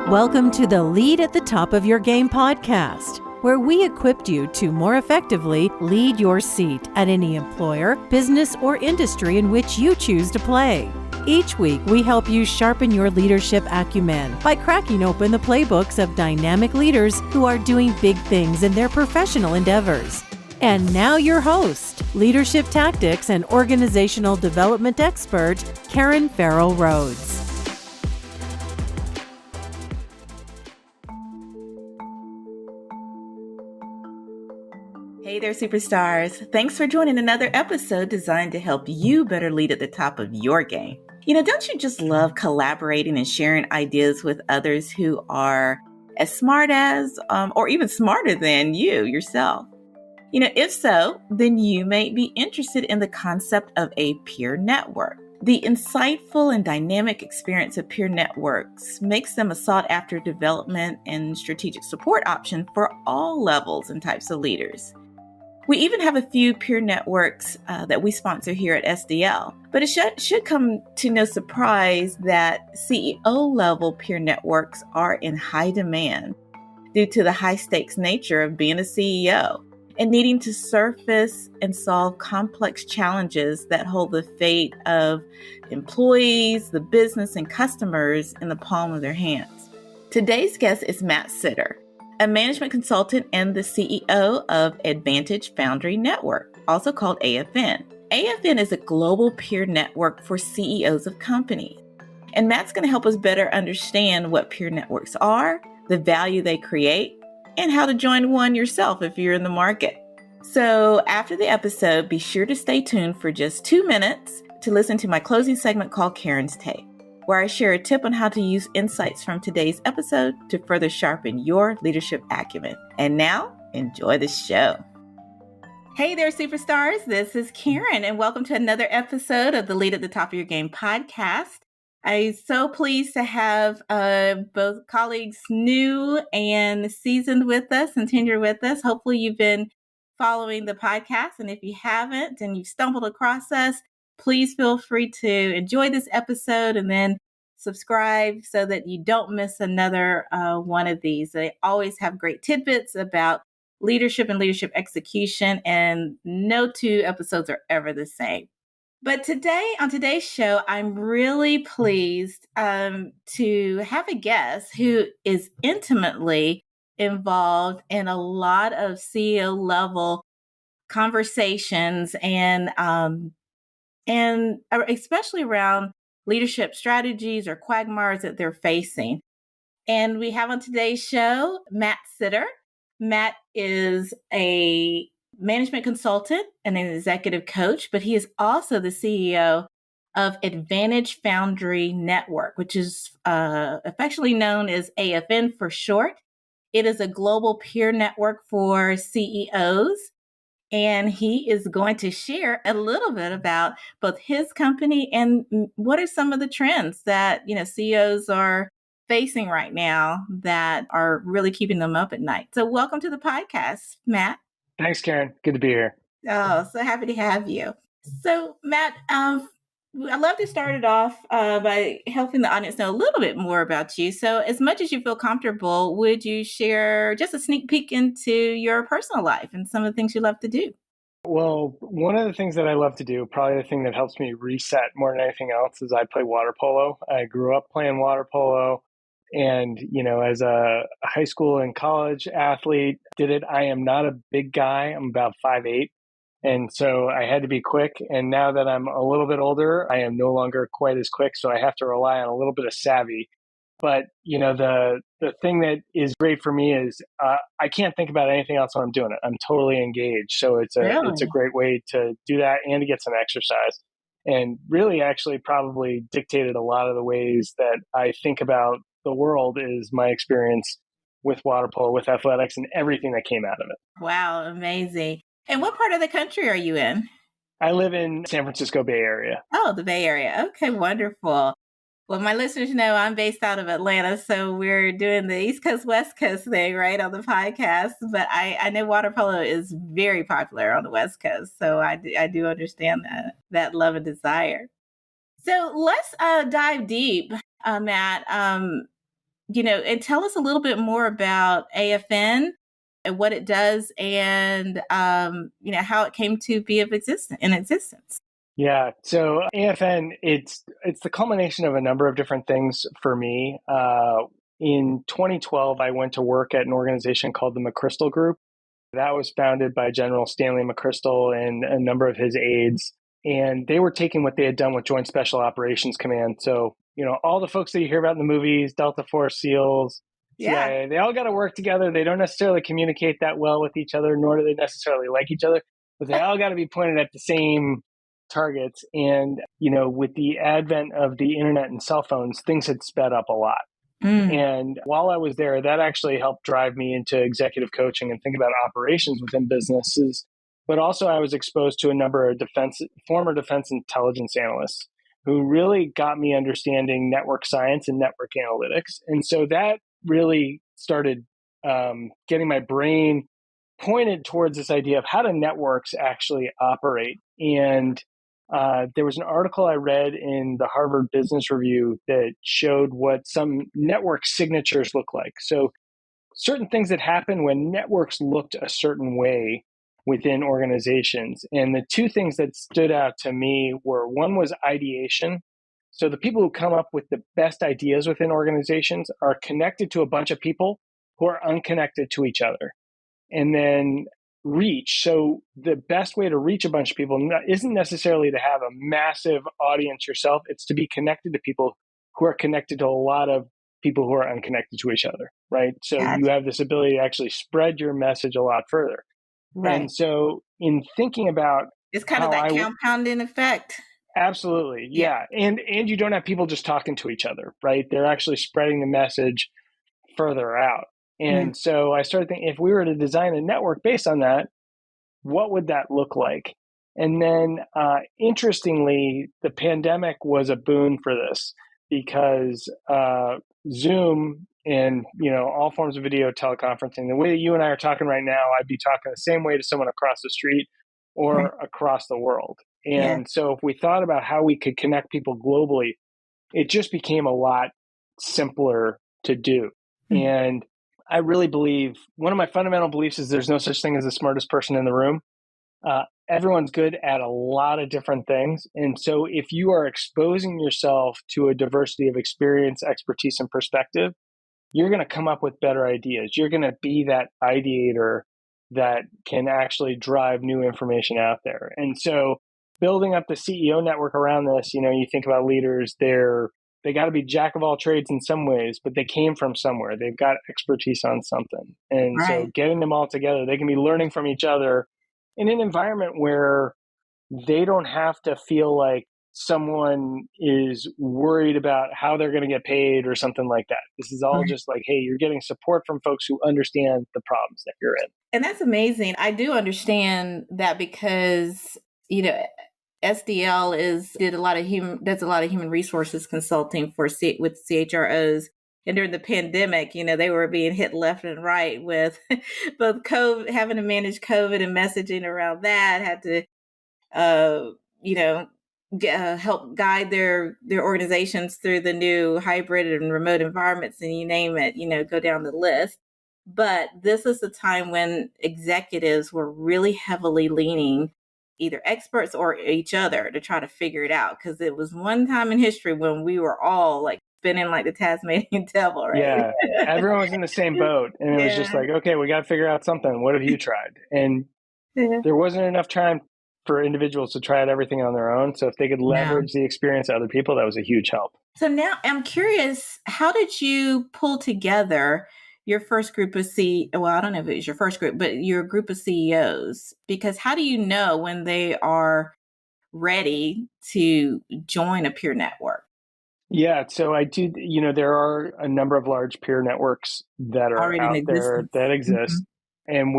Welcome to the Lead at the Top of Your Game podcast, where we equipped you to more effectively lead your seat at any employer, business, or industry in which you choose to play. Each week, we help you sharpen your leadership acumen by cracking open the playbooks of dynamic leaders who are doing big things in their professional endeavors. And now your host, leadership tactics and organizational development expert, Karen Farrell-Rhodes. Hey there, superstars. Thanks for joining another episode designed to help you better lead at the top of your game. Don't you just love collaborating and sharing ideas with others who are as smart as, or even smarter than you yourself? If so, then you may be interested in the concept of a peer network. The insightful and dynamic experience of peer networks makes them a sought-after development and strategic support option for all levels and types of leaders. We even have a few peer networks that we sponsor here at SDL, but it should come to no surprise that CEO-level peer networks are in high demand due to the high-stakes nature of being a CEO and needing to surface and solve complex challenges that hold the fate of employees, the business, and customers in the palm of their hands. Today's guest is Matt Sitter, a management consultant and the CEO of Advantage Foundry Network, also called AFN. AFN is a global peer network for CEOs of companies. And Matt's going to help us better understand what peer networks are, the value they create, and how to join one yourself if you're in the market. So after the episode, be sure to stay tuned for just 2 minutes to listen to my closing segment called Karen's Take, where I share a tip on how to use insights from today's episode to further sharpen your leadership acumen. And now, enjoy the show. Hey there, superstars. This is Karen, and welcome to another episode of the Lead at the Top of Your Game podcast. I'm so pleased to have both colleagues new and seasoned with us and tenured with us. Hopefully you've been following the podcast, and if you haven't and you've stumbled across us, please feel free to enjoy this episode and then subscribe so that you don't miss another one of these. They always have great tidbits about leadership and leadership execution, and no two episodes are ever the same. But today, on today's show, I'm really pleased to have a guest who is intimately involved in a lot of CEO level conversations and especially around leadership strategies or quagmires that they're facing. And we have on today's show, Matt Sitter. Matt is a management consultant and an executive coach, but he is also the CEO of Advantage Foundry Network, which is affectionately known as AFN for short. It is a global peer network for CEOs. And he is going to share a little bit about both his company and what are some of the trends that, CEOs are facing right now that are really keeping them up at night. So welcome to the podcast, Matt. Thanks, Karen. Good to be here. Oh, so happy to have you. So Matt, I'd love to start it off by helping the audience know a little bit more about you. So as much as you feel comfortable, would you share just a sneak peek into your personal life and some of the things you love to do? Well, one of the things that I love to do, probably the thing that helps me reset more than anything else, is I play water polo. I grew up playing water polo. And, as a high school and college athlete, did it. I am not a big guy. I'm about 5'8". And so I had to be quick. And now that I'm a little bit older, I am no longer quite as quick. So I have to rely on a little bit of savvy. But, the thing that is great for me is I can't think about anything else when I'm doing it. I'm totally engaged. So it's a great way to do that and to get some exercise. And really actually probably dictated a lot of the ways that I think about the world is my experience with water polo, with athletics, and everything that came out of it. Wow, amazing. And what part of the country are you in? I live in San Francisco Bay Area. Oh, the Bay Area. Okay, wonderful. Well, my listeners know I'm based out of Atlanta, so we're doing the East Coast, West Coast thing, right, on the podcast. But I know water polo is very popular on the West Coast, so I do understand that love and desire. So let's dive deep, Matt. and tell us a little bit more about AFN and what it does and, how it came to be in existence. Yeah. So AFN, it's the culmination of a number of different things for me. In 2012, I went to work at an organization called the McChrystal Group. That was founded by General Stanley McChrystal and a number of his aides. And they were taking what they had done with Joint Special Operations Command. So, all the folks that you hear about in the movies, Delta Force, SEALs, CIA, Yeah. they all got to work together. They don't necessarily communicate that well with each other, nor do they necessarily like each other, but they all got to be pointed at the same targets. And, with the advent of the internet and cell phones, things had sped up a lot. And while I was there, that actually helped drive me into executive coaching and think about operations within businesses. But also I was exposed to a number of former defense intelligence analysts who really got me understanding network science and network analytics. And so that really started getting my brain pointed towards this idea of how do networks actually operate. And there was an article I read in the Harvard Business Review that showed what some network signatures look like. So certain things that happen when networks looked a certain way within organizations. And the two things that stood out to me were, one was ideation. So the people who come up with the best ideas within organizations are connected to a bunch of people who are unconnected to each other. And then reach. So the best way to reach a bunch of people isn't necessarily to have a massive audience yourself. It's to be connected to people who are connected to a lot of people who are unconnected to each other, right? So you have this ability to actually spread your message a lot further. Right. And so in thinking about it's kind of that compounding effect. Absolutely. Yeah. And you don't have people just talking to each other, right? They're actually spreading the message further out. And so I started thinking, if we were to design a network based on that, what would that look like? And then, interestingly, the pandemic was a boon for this because Zoom and all forms of video teleconferencing, the way that you and I are talking right now, I'd be talking the same way to someone across the street or across the world. And so if we thought about how we could connect people globally, it just became a lot simpler to do. And I really believe one of my fundamental beliefs is there's no such thing as the smartest person in the room. Everyone's good at a lot of different things. And so if you are exposing yourself to a diversity of experience, expertise, and perspective, you're going to come up with better ideas. You're going to be that ideator that can actually drive new information out there. And so building up the CEO network around this, you think about leaders, they got to be jack of all trades in some ways, but they came from somewhere. They've got expertise on something. And so getting them all together, they can be learning from each other in an environment where they don't have to feel like someone is worried about how they're going to get paid or something like that. This is all just like, hey, you're getting support from folks who understand the problems that you're in. And that's amazing. I do understand that because, SDL does a lot of human resources consulting with CHROs. And during the pandemic, they were being hit left and right with both COVID, having to manage COVID and messaging around that, had to, help guide their organizations through the new hybrid and remote environments, and you name it, go down the list. But this is the time when executives were really heavily leaning either experts or each other to try to figure it out. Because it was one time in history when we were all like spinning like the Tasmanian devil, right? Yeah, everyone was in the same boat. And it was just like, okay, we got to figure out something. What have you tried? And there wasn't enough time for individuals to try out everything on their own. So if they could leverage the experience of other people, that was a huge help. So now I'm curious, how did you pull together your first group of well, I don't know if it was your first group, but your group of CEOs? Because how do you know when they are ready to join a peer network? Yeah, so I do, there are a number of large peer networks that are already out there that exist. And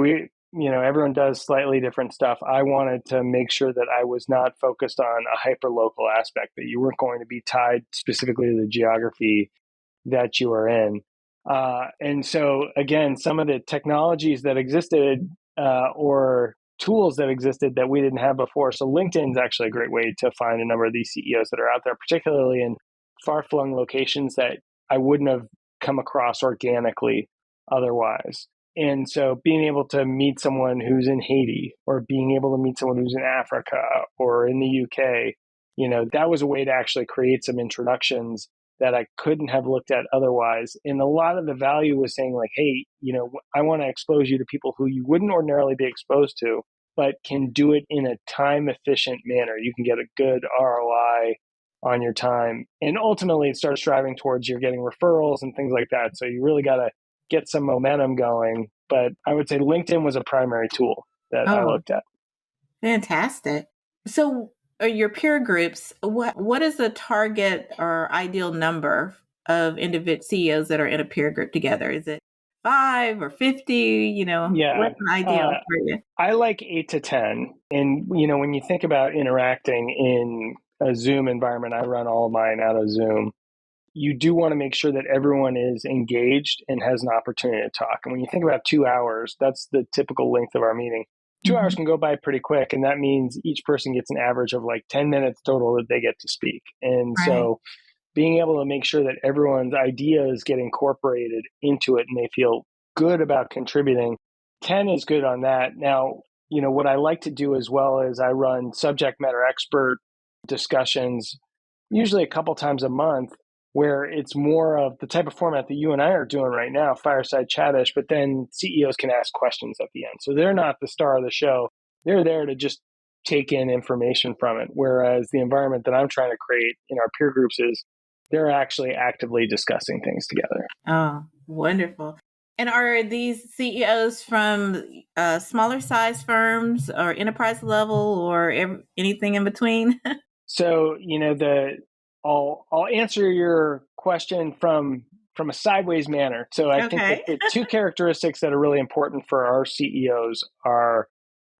everyone does slightly different stuff. I wanted to make sure that I was not focused on a hyper-local aspect, that you weren't going to be tied specifically to the geography that you are in. And so, again, some of the technologies that existed or tools that existed that we didn't have before. So LinkedIn is actually a great way to find a number of these CEOs that are out there, particularly in far-flung locations that I wouldn't have come across organically otherwise. And so being able to meet someone who's in Haiti, or being able to meet someone who's in Africa or in the UK, that was a way to actually create some introductions that I couldn't have looked at otherwise. And a lot of the value was saying like, hey, I want to expose you to people who you wouldn't ordinarily be exposed to, but can do it in a time efficient manner. You can get a good ROI on your time. And ultimately it starts driving towards you're getting referrals and things like that. So you really got to get some momentum going. But I would say LinkedIn was a primary tool that I looked at. Fantastic. So your peer groups, what is the target or ideal number of individual CEOs that are in a peer group together? Is it 5 or 50? Yeah. What's an ideal for you? I like 8 to 10. And, when you think about interacting in a Zoom environment, I run all of mine out of Zoom. You do want to make sure that everyone is engaged and has an opportunity to talk. And when you think about 2 hours, that's the typical length of our meeting. 2 hours can go by pretty quick. And that means each person gets an average of like 10 minutes total that they get to speak. And so being able to make sure that everyone's ideas get incorporated into it and they feel good about contributing, 10 is good on that. Now, what I like to do as well is I run subject matter expert discussions, usually a couple times a month, where it's more of the type of format that you and I are doing right now, fireside chat-ish, but then CEOs can ask questions at the end. So they're not the star of the show. They're there to just take in information from it. Whereas the environment that I'm trying to create in our peer groups is they're actually actively discussing things together. Oh, wonderful. And are these CEOs from smaller size firms or enterprise level or anything in between? So, I'll answer your question from a sideways manner. So I think that the two characteristics that are really important for our CEOs are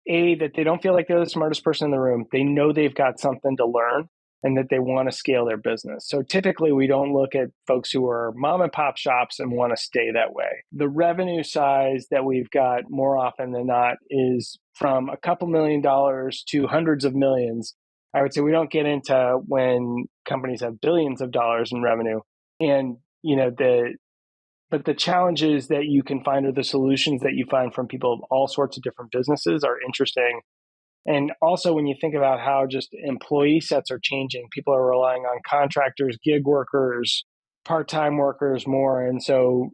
that they don't feel like they're the smartest person in the room. They know they've got something to learn and that they want to scale their business. So typically we don't look at folks who are mom and pop shops and want to stay that way. The revenue size that we've got more often than not is from a couple $1 million to hundreds of millions. I would say we don't get into when companies have billions of dollars in revenue. And, but the challenges that you can find or the solutions that you find from people of all sorts of different businesses are interesting. And also when you think about how just employee sets are changing, people are relying on contractors, gig workers, part-time workers more. And so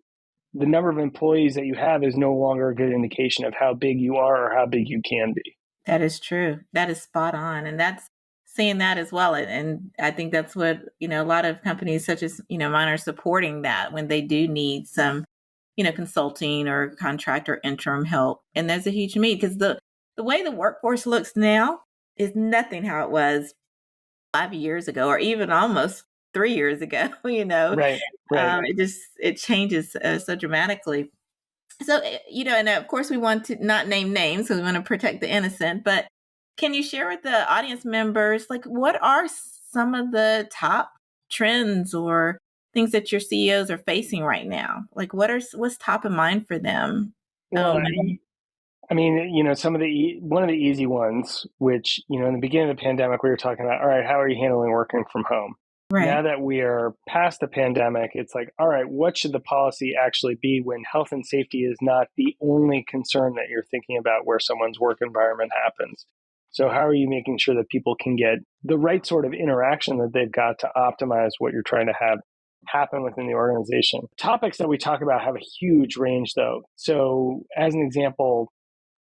the number of employees that you have is no longer a good indication of how big you are or how big you can be. That is true. That is spot on. And that's seeing that as well. And I think that's what, a lot of companies such as, mine are supporting that when they do need some, consulting or contract or interim help. And there's a huge need because the way the workforce looks now is nothing how it was 5 years ago or even almost 3 years ago, Right. It changes so dramatically. So, and of course we want to not name names because we want to protect the innocent, but can you share with the audience members, like what are some of the top trends or things that your CEOs are facing right now? Like what's top of mind for them? Well, some of one of the easy ones, which, in the beginning of the pandemic, we were talking about, all right, how are you handling working from home? Right. Now that we are past the pandemic, it's like, all right, what should the policy actually be when health and safety is not the only concern that you're thinking about where someone's work environment happens? So how are you making sure that people can get the right sort of interaction that they've got to optimize what you're trying to have happen within the organization? Topics that we talk about have a huge range, though. So as an example,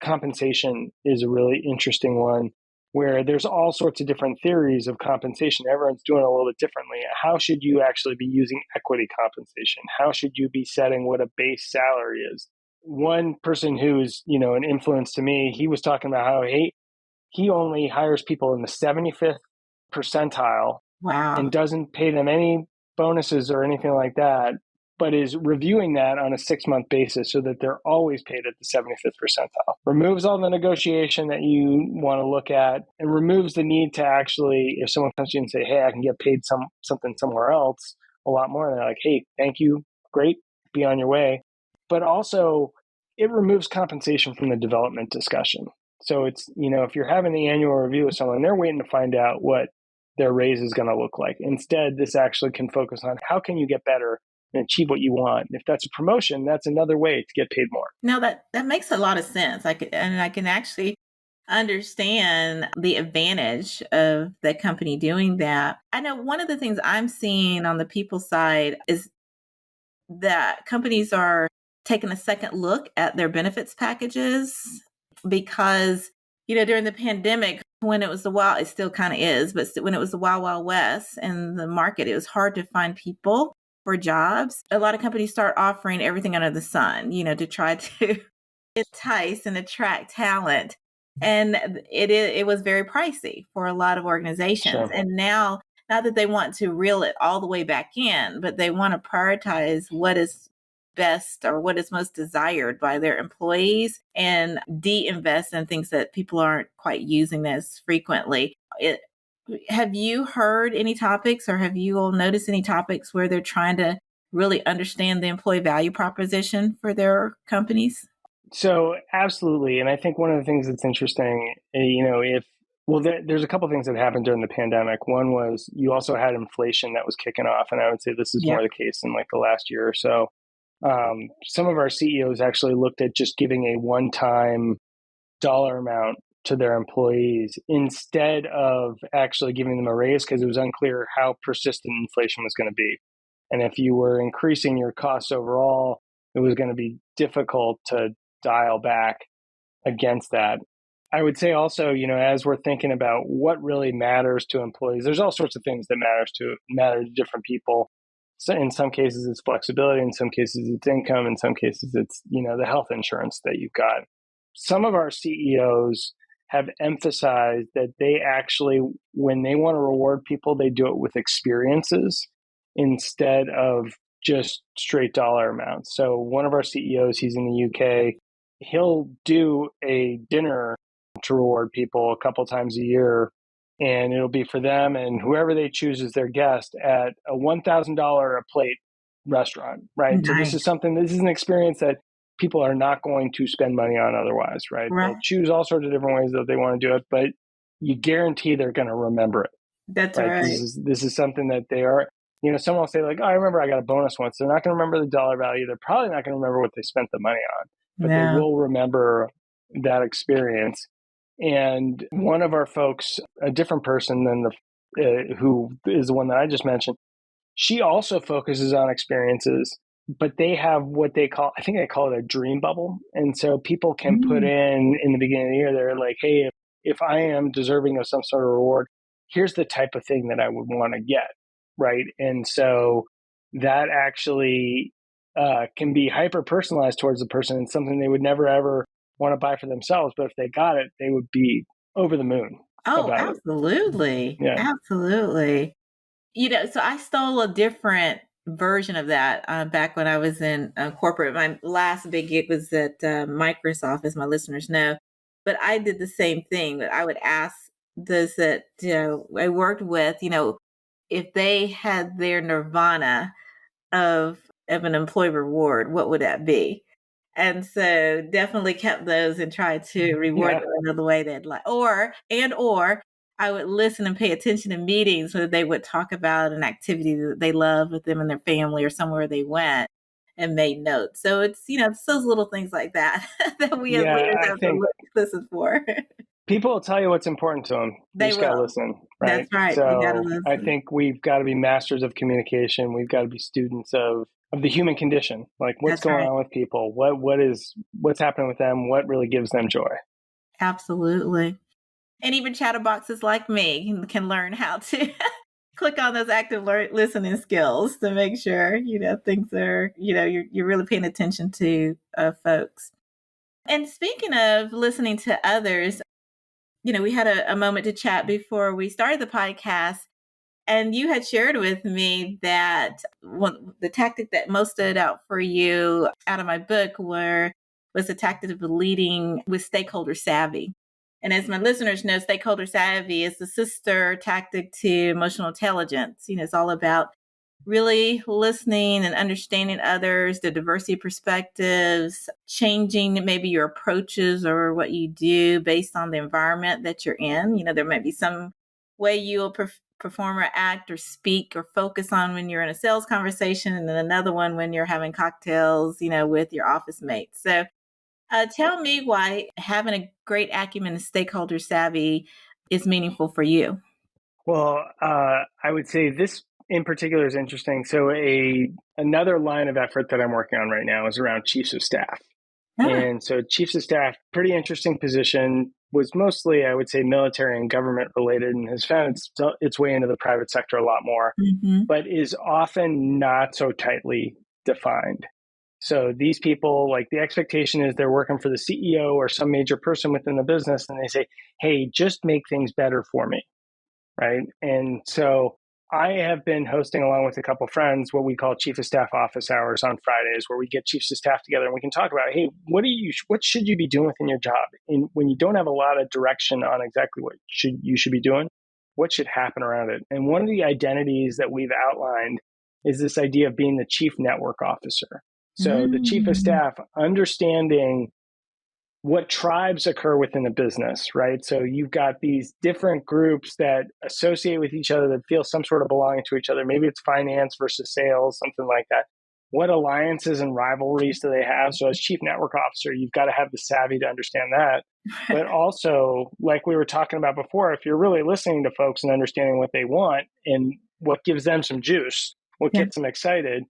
compensation is a really interesting one where there's all sorts of different theories of compensation. Everyone's doing it a little bit differently. How should you actually be using equity compensation? How should you be setting what a base salary is? One person who's, an influence to me, he was talking about how he only hires people in the 75th percentile. Wow. And doesn't pay them any bonuses or anything like that, but is reviewing that on a 6-month basis so that they're always paid at the 75th percentile. Removes all the negotiation that you want to look at and removes the need to actually, if someone comes to you and say, hey, I can get paid something somewhere else a lot more, and they're like, hey, thank you, great, be on your way. But also it removes compensation from the development discussion. So it's, if you're having the annual review with someone, they're waiting to find out what their raise is going to look like. Instead, this actually can focus on how can you get better and achieve what you want. If that's a promotion, that's another way to get paid more. No, that makes a lot of sense. I can actually understand the advantage of the company doing that. I know one of the things I'm seeing on the people side is that companies are taking a second look at their benefits packages because, during the pandemic, when it was the wild, it still kind of is, but when it was the wild, wild west in the market, it was hard to find people for jobs. A lot of companies start offering everything under the sun, to try to entice and attract talent. And it was very pricey for a lot of organizations. Sure. And now, not that they want to reel it all the way back in, but they want to prioritize what is best or what is most desired by their employees and de-invest in things that people aren't quite using as frequently. Have you heard any topics, or have you all noticed any topics where they're trying to really understand the employee value proposition for their companies? So absolutely. And I think one of the things that's interesting, there's a couple of things that happened during the pandemic. One was you also had inflation that was kicking off. And I would say this is more the case in like the last year or so. Some of our CEOs actually looked at just giving a one-time dollar amount to their employees instead of actually giving them a raise, because it was unclear how persistent inflation was going to be. And if you were increasing your costs overall, it was going to be difficult to dial back against that. I would say also, as we're thinking about what really matters to employees, there's all sorts of things that matter to different people. So in some cases, it's flexibility. In some cases, it's income. In some cases, it's, the health insurance that you've got. Some of our CEOs have emphasized that they actually, when they want to reward people, they do it with experiences instead of just straight dollar amounts. So one of our CEOs, he's in the UK, he'll do a dinner to reward people a couple times a year, and it'll be for them and whoever they choose as their guest at a $1,000 a plate restaurant, right? Nice. So this is an experience that people are not going to spend money on otherwise, right? They'll choose all sorts of different ways that they want to do it, but you guarantee they're going to remember it. That's right. This is something that they are, someone will say like, oh, I remember I got a bonus once. They're not going to remember the dollar value. They're probably not going to remember what they spent the money on, but they will remember that experience. And one of our folks, a different person than who is the one that I just mentioned, she also focuses on experiences, but they have what they call, I think they call it a dream bubble. And so people can put in the beginning of the year, they're like, hey, if I am deserving of some sort of reward, here's the type of thing that I would want to get, right? And so that actually can be hyper personalized towards the person and something they would never ever want to buy for themselves, but if they got it, they would be over the moon. Oh, absolutely. Yeah. Absolutely. So I stole a different version of that back when I was in corporate. My last big gig was at Microsoft, as my listeners know, but I did the same thing. But I would ask those that I worked with, if they had their nirvana of an employee reward, what would that be? And so definitely kept those and tried to reward them another way they'd like, or I would listen and pay attention to meetings where they would talk about an activity that they loved with them and their family or somewhere they went and made notes. So it's, it's those little things like that that we as leaders have to listen for. People will tell you what's important to them. You just got to listen, right? That's right. So you gotta listen. I think we've got to be masters of communication. We've got to be students of the human condition. Like what's going on with people? What's happening with them? What really gives them joy? Absolutely. And even chatterboxes like me can learn how to click on those active listening skills to make sure, things are, you're really paying attention to folks. And speaking of listening to others, we had a moment to chat before we started the podcast, and you had shared with me that the tactic that most stood out for you out of my book was the tactic of leading with stakeholder savvy. And as my listeners know, stakeholder savvy is the sister tactic to emotional intelligence. It's all about really listening and understanding others, the diversity of perspectives, changing maybe your approaches or what you do based on the environment that you're in. There might be some way you'll perform or act or speak or focus on when you're in a sales conversation, and then another one when you're having cocktails, with your office mates. So tell me why having a great acumen and stakeholder savvy is meaningful for you. Well, I would say this in particular is interesting. So another line of effort that I'm working on right now is around chiefs of staff. And so chiefs of staff, pretty interesting position, was mostly, I would say, military and government related, and has found its way into the private sector a lot more, but is often not so tightly defined. So these people, like, the expectation is they're working for the CEO or some major person within the business, and they say, hey, just make things better for me, right? And so I have been hosting, along with a couple of friends, what we call chief of staff office hours on Fridays, where we get chiefs of staff together and we can talk about, hey, what should you be doing within your job? And when you don't have a lot of direction on exactly what you should be doing, what should happen around it? And one of the identities that we've outlined is this idea of being the chief network officer. So the chief of staff understanding what tribes occur within a business, right? So you've got these different groups that associate with each other, that feel some sort of belonging to each other. Maybe it's finance versus sales, something like that. What alliances and rivalries do they have? So as chief network officer, you've got to have the savvy to understand that. But also, like we were talking about before, if you're really listening to folks and understanding what they want and what gives them some juice, what gets them excited,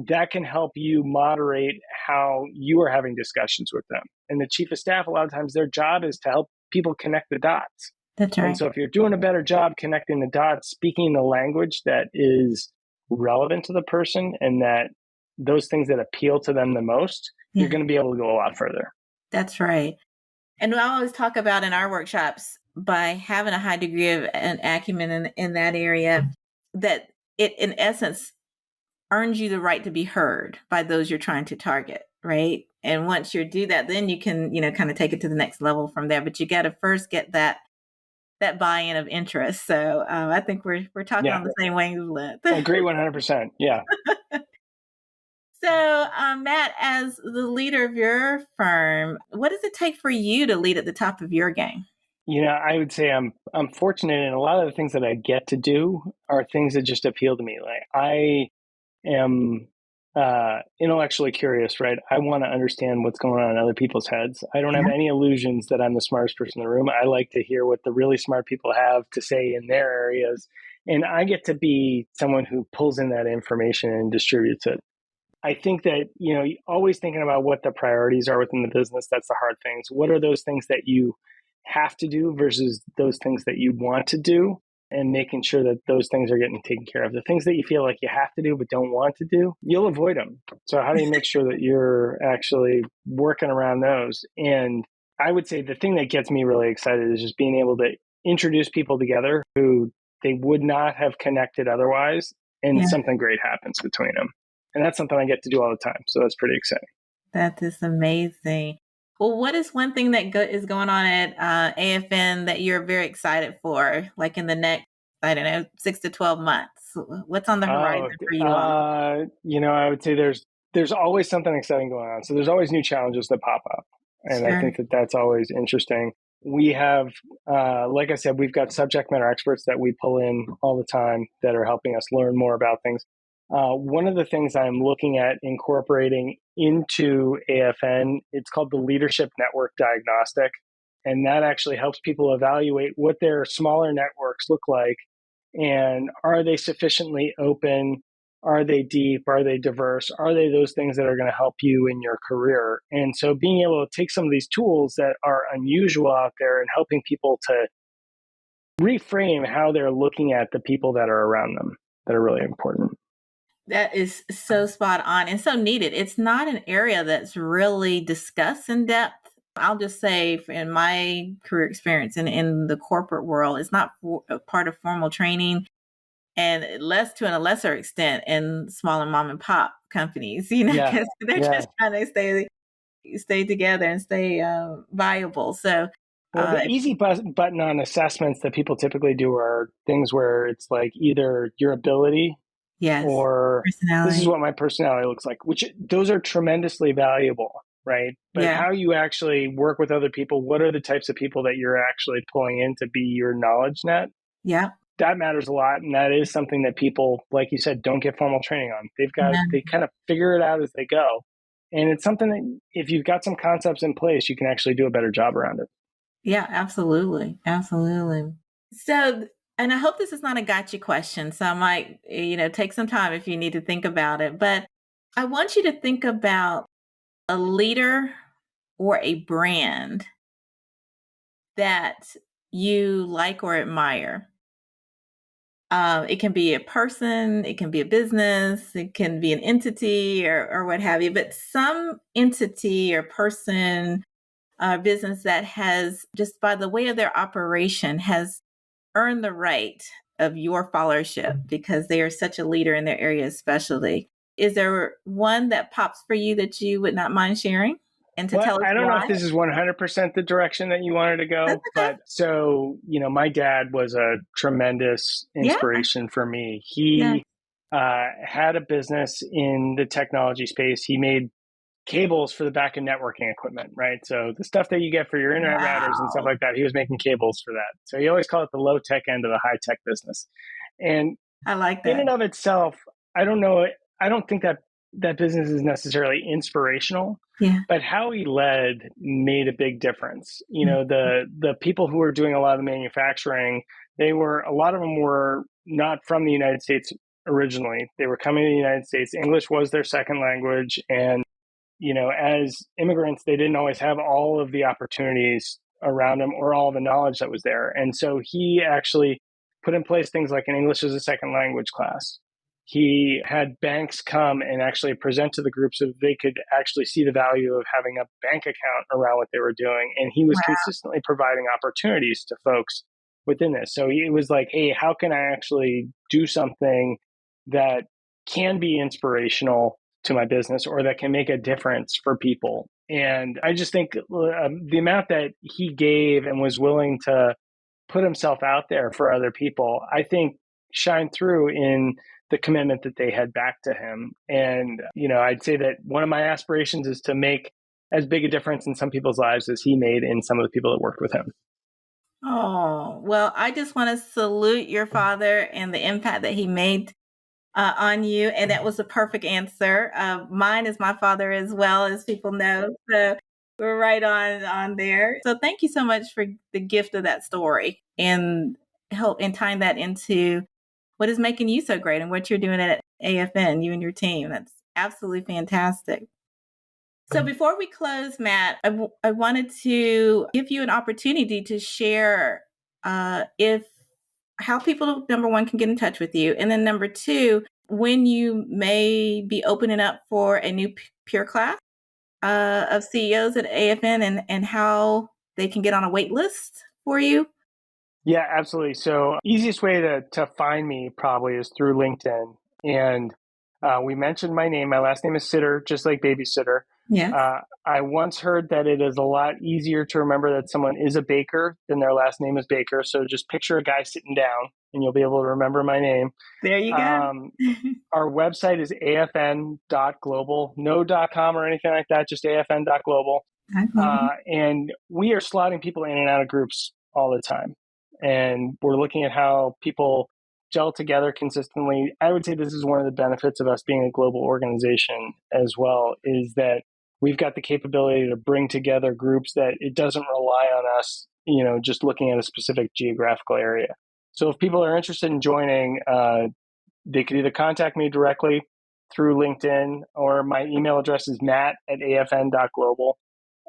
that can help you moderate how you are having discussions with them. And the chief of staff, a lot of times their job is to help people connect the dots. That's right. And so if you're doing a better job connecting the dots, speaking the language that is relevant to the person and that those things that appeal to them the most, you're going to be able to go a lot further. That's right. And we always talk about in our workshops, by having a high degree of an acumen in that area, that it, in essence, earns you the right to be heard by those you're trying to target, right? And once you do that, then you can, kind of take it to the next level from there. But you got to first get that buy-in of interest. So I think we're talking on the same wavelength. I agree 100%. Yeah. So Matt, as the leader of your firm, what does it take for you to lead at the top of your game? I would say I'm fortunate, and a lot of the things that I get to do are things that just appeal to me. Like, I am intellectually curious, right? I want to understand what's going on in other people's heads. I don't have any illusions that I'm the smartest person in the room. I like to hear what the really smart people have to say in their areas. And I get to be someone who pulls in that information and distributes it. I think that, always thinking about what the priorities are within the business, that's the hard things. What are those things that you have to do versus those things that you want to do? And making sure that those things are getting taken care of. The things that you feel like you have to do but don't want to do, you'll avoid them. So how do you make sure that you're actually working around those? And I would say the thing that gets me really excited is just being able to introduce people together who they would not have connected otherwise, and something great happens between them. And that's something I get to do all the time. So that's pretty exciting. That is amazing. Well, what is one thing that is going on at AFN that you're very excited for, like in the next, 6 to 12 months? What's on the horizon for you all? I would say there's always something exciting going on. So there's always new challenges that pop up. And I think that that's always interesting. We have, like I said, we've got subject matter experts that we pull in all the time that are helping us learn more about things. One of the things I'm looking at incorporating into AFN, it's called the Leadership Network Diagnostic. And that actually helps people evaluate what their smaller networks look like. And are they sufficiently open? Are they deep? Are they diverse? Are they those things that are going to help you in your career? And so being able to take some of these tools that are unusual out there and helping people to reframe how they're looking at the people that are around them that are really important. That is so spot on and so needed. It's not an area that's really discussed in depth. I'll just say in my career experience and in the corporate world, it's not a part of formal training, and less to a lesser extent in smaller mom and pop companies, because they're just trying to stay together and stay viable. So the easy button on assessments that people typically do are things where it's like either your ability or this is what my personality looks like, which those are tremendously valuable, right? But how you actually work with other people, what are the types of people that you're actually pulling in to be your knowledge net? Yeah. that matters a lot. And that is something that people, like you said, don't get formal training on. They kind of figure it out as they go. And it's something that if you've got some concepts in place, you can actually do a better job around it. Yeah, absolutely. Absolutely. So, and I hope this is not a gotcha question. So I might, take some time if you need to think about it. But I want you to think about a leader or a brand that you like or admire. It can be a person, it can be a business, it can be an entity or what have you, but some entity or person business that has, just by the way of their operation, has earned the right of your followership because they are such a leader in their area of specialty. Is there one that pops for you that you would not mind sharing and to Well, tell us I don't know why? if this is 100% the direction that you wanted to That's go, okay. but so, my dad was a tremendous Yeah. inspiration for me. Yeah. He had a business in the technology space. He made cables for the back end networking equipment, right? So the stuff that you get for your internet routers and stuff Wow. like that, he was making cables for that. So he always called it the low tech end of the high tech business. And I like in that. and of itself, I don't know. I don't think that business is necessarily inspirational, Yeah. but how he led made a big difference. The people who were doing a lot of the manufacturing, a lot of them were not from the United States originally. They were coming to the United States. English was their second language, and as immigrants, they didn't always have all of the opportunities around them or all the knowledge that was there. And so he actually put in place things like an English as a second language class. He had banks come and actually present to the group so they could actually see the value of having a bank account around what they were doing. And he was consistently providing opportunities to folks within this. So he was like, hey, how can I actually do something that can be inspirational to my business or that can make a difference for people? And I just think the amount that he gave and was willing to put himself out there for other people, I think shined through in the commitment that they had back to him. And, I'd say that one of my aspirations is to make as big a difference in some people's lives as he made in some of the people that worked with him. Oh, well, I just want to salute your father and the impact that he made on you. And that was a perfect answer. Mine is my father as well, as people know. So we're right on there. So thank you so much for the gift of that story and tying that into what is making you so great and what you're doing at AFN, you and your team. That's absolutely fantastic. So before we close, Matt, I wanted to give you an opportunity to share if how people, number one, can get in touch with you. And then number two, when you may be opening up for a new peer class of CEOs at AFN and how they can get on a wait list for you. Yeah, absolutely. So easiest way to find me probably is through LinkedIn. And we mentioned my name. My last name is Sitter, just like babysitter. Yes. I once heard that it is a lot easier to remember that someone is a baker than their last name is Baker. So just picture a guy sitting down and you'll be able to remember my name. There you go. Our website is afn.global, no .com or anything like that, just afn.global. And we are slotting people in and out of groups all the time. And we're looking at how people gel together consistently. I would say this is one of the benefits of us being a global organization as well, is that we've got the capability to bring together groups that it doesn't rely on us, just looking at a specific geographical area. So if people are interested in joining, they could either contact me directly through LinkedIn, or my email address is matt@afn.global.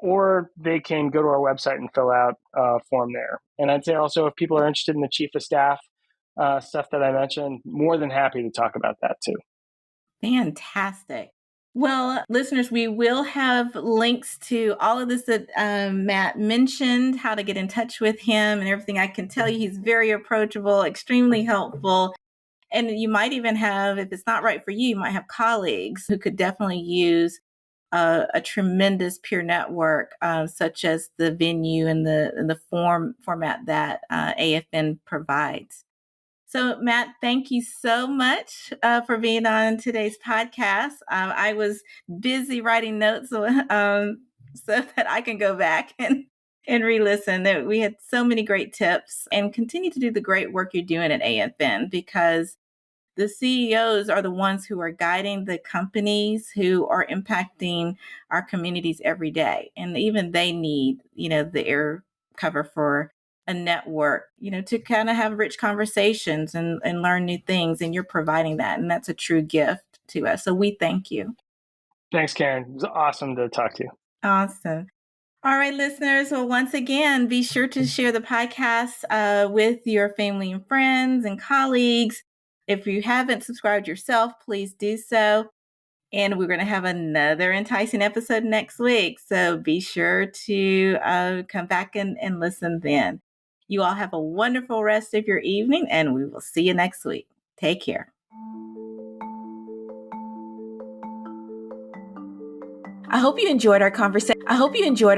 Or they can go to our website and fill out a form there. And I'd say also, if people are interested in the chief of staff stuff that I mentioned, more than happy to talk about that too. Fantastic. Well, listeners, we will have links to all of this that Matt mentioned, how to get in touch with him and everything. I can tell you he's very approachable, extremely helpful. And you might even have, if it's not right for you, you might have colleagues who could definitely use a tremendous peer network, such as the venue and the format that AFN provides. So, Matt, thank you so much for being on today's podcast. I was busy writing notes so that I can go back and and re-listen. We had so many great tips, and continue to do the great work you're doing at AFN, because the CEOs are the ones who are guiding the companies who are impacting our communities every day. And even they need, the air cover for a network, to kind of have rich conversations and learn new things. And you're providing that. And that's a true gift to us. So we thank you. Thanks, Karen. It was awesome to talk to you. Awesome. All right, listeners. Well, once again, be sure to share the podcast with your family and friends and colleagues. If you haven't subscribed yourself, please do so. And we're going to have another enticing episode next week. So be sure to come back and listen then. You all have a wonderful rest of your evening, and we will see you next week. Take care. I hope you enjoyed our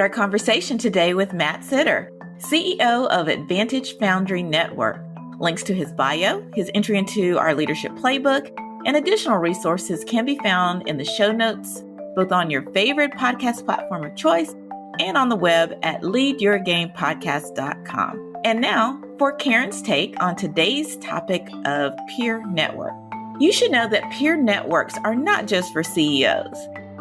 conversation today with Matt Sitter, CEO of Advantage Foundry Network. Links to his bio, his entry into our leadership playbook, and additional resources can be found in the show notes, both on your favorite podcast platform of choice and on the web at leadyourgamepodcast.com. And now for Karen's take on today's topic of peer network. You should know that peer networks are not just for CEOs.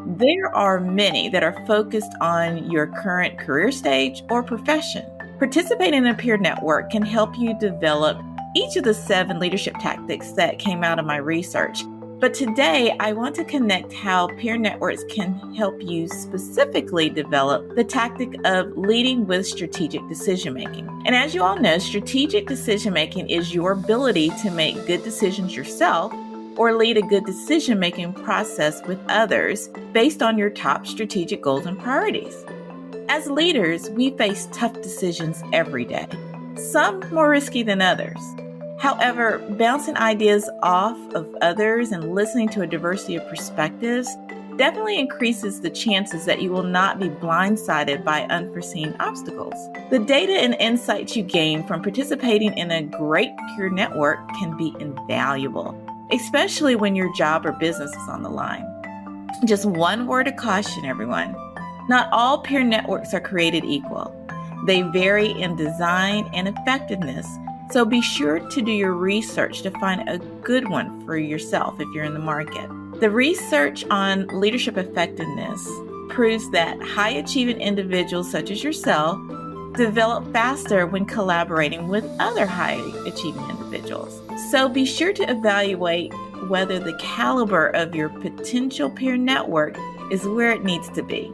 There are many that are focused on your current career stage or profession. Participating in a peer network can help you develop each of the 7 leadership tactics that came out of my research. But today, I want to connect how peer networks can help you specifically develop the tactic of leading with strategic decision-making. And as you all know, strategic decision-making is your ability to make good decisions yourself or lead a good decision-making process with others based on your top strategic goals and priorities. As leaders, we face tough decisions every day, some more risky than others. However, bouncing ideas off of others and listening to a diversity of perspectives definitely increases the chances that you will not be blindsided by unforeseen obstacles. The data and insights you gain from participating in a great peer network can be invaluable, especially when your job or business is on the line. Just one word of caution, everyone. Not all peer networks are created equal. They vary in design and effectiveness, so be sure to do your research to find a good one for yourself if you're in the market. The research on leadership effectiveness proves that high-achieving individuals such as yourself develop faster when collaborating with other high-achieving individuals. So be sure to evaluate whether the caliber of your potential peer network is where it needs to be.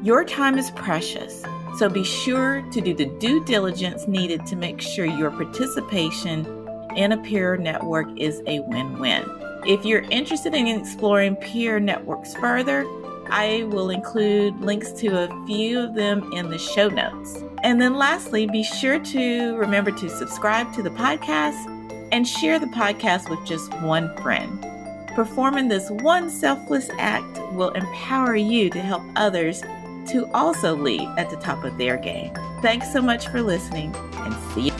Your time is precious, so be sure to do the due diligence needed to make sure your participation in a peer network is a win-win. If you're interested in exploring peer networks further, I will include links to a few of them in the show notes. And then lastly, be sure to remember to subscribe to the podcast and share the podcast with just one friend. Performing this one selfless act will empower you to help others to also lead at the top of their game. Thanks so much for listening, and see you.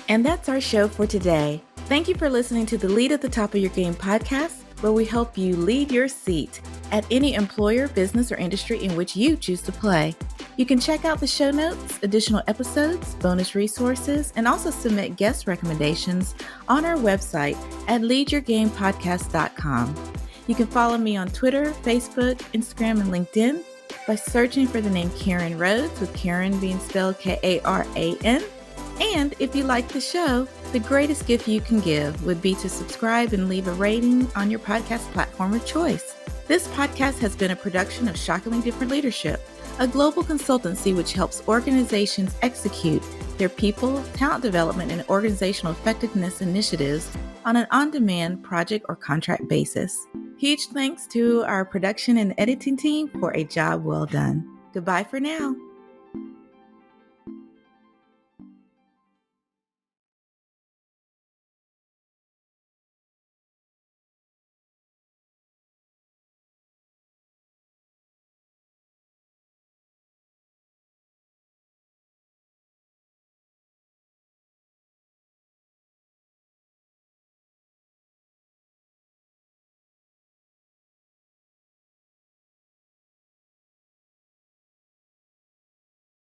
And that's our show for today. Thank you for listening to the Lead at the Top of Your Game podcast, where we help you lead your seat at any employer, business, or industry in which you choose to play. You can check out the show notes, additional episodes, bonus resources, and also submit guest recommendations on our website at leadyourgamepodcast.com. You can follow me on Twitter, Facebook, Instagram, and LinkedIn by searching for the name Karen Rhodes, with Karen being spelled Karan. And if you like the show, the greatest gift you can give would be to subscribe and leave a rating on your podcast platform of choice. This podcast has been a production of Shockingly Different Leadership, a global consultancy which helps organizations execute their people, talent development, and organizational effectiveness initiatives on an on-demand project or contract basis. Huge thanks to our production and editing team for a job well done. Goodbye for now.